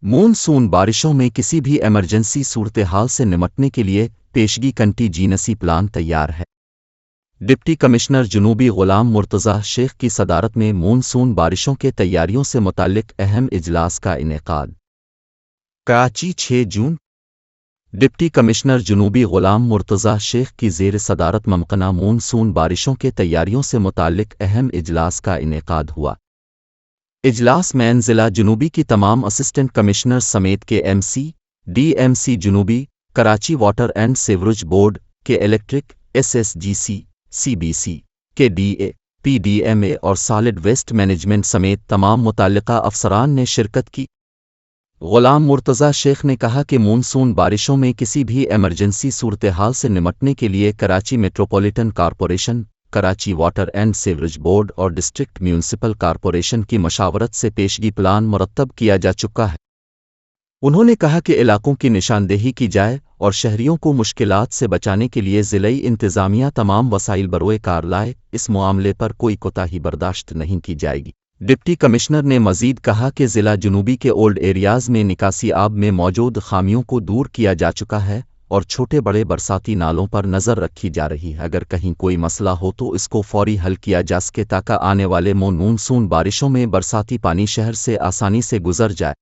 Monsoon بارشوں میں کسی بھی ایمرجنسی صورتحال سے نمٹنے کے لیے پیشگی کنٹیجینسی پلان تیار ہے۔ ڈپٹی کمشنر جنوبی غلام مرتضی شیخ کی صدارت میں مونسون بارشوں کے تیاریوں سے متعلق اہم اجلاس کا انعقاد۔ کراچی 6 جون۔ ڈپٹی کمشنر جنوبی غلام مرتضی شیخ کی زیر صدارت ممکنہ مونسون بارشوں کے تیاریوں سے متعلق اہم اجلاس کا انعقاد ہوا۔ اجلاس میں ضلع جنوبی کی تمام اسسٹنٹ کمشنر سمیت K M C, D M C جنوبی، Karachi water and sewerage board K electric, S S G C, C B C K D A, P D M A اور سالڈ ویسٹ مینجمنٹ سمیت تمام متعلقہ افسران نے شرکت کی۔ غلام مرتضی شیخ نے کہا کہ مونسون بارشوں میں کسی بھی ایمرجنسی صورتحال سے نمٹنے کے لیے Karachi metropolitan corporation, Karachi water and sewerage board اور ڈسٹرکٹ میونسپل کارپوریشن کی مشاورت سے پیشگی پلان مرتب کیا جا چکا ہے۔ انہوں نے کہا کہ علاقوں کی نشاندہی کی جائے اور شہریوں کو مشکلات سے بچانے کے لیے ضلعی انتظامیہ تمام وسائل بروئے کار لائے، اس معاملے پر کوئی کوتاہی برداشت نہیں کی جائے گی۔ ڈپٹی کمشنر نے مزید کہا کہ ضلع جنوبی کے اولڈ ایریاز میں نکاسی آب میں موجود خامیوں کو دور کیا جا چکا ہے اور چھوٹے بڑے برساتی نالوں پر نظر رکھی جا رہی ہے۔ اگر کہیں کوئی مسئلہ ہو تو اس کو فوری حل کیا جا سکے تاکہ آنے والے مونسون بارشوں میں برساتی پانی شہر سے آسانی سے گزر جائے۔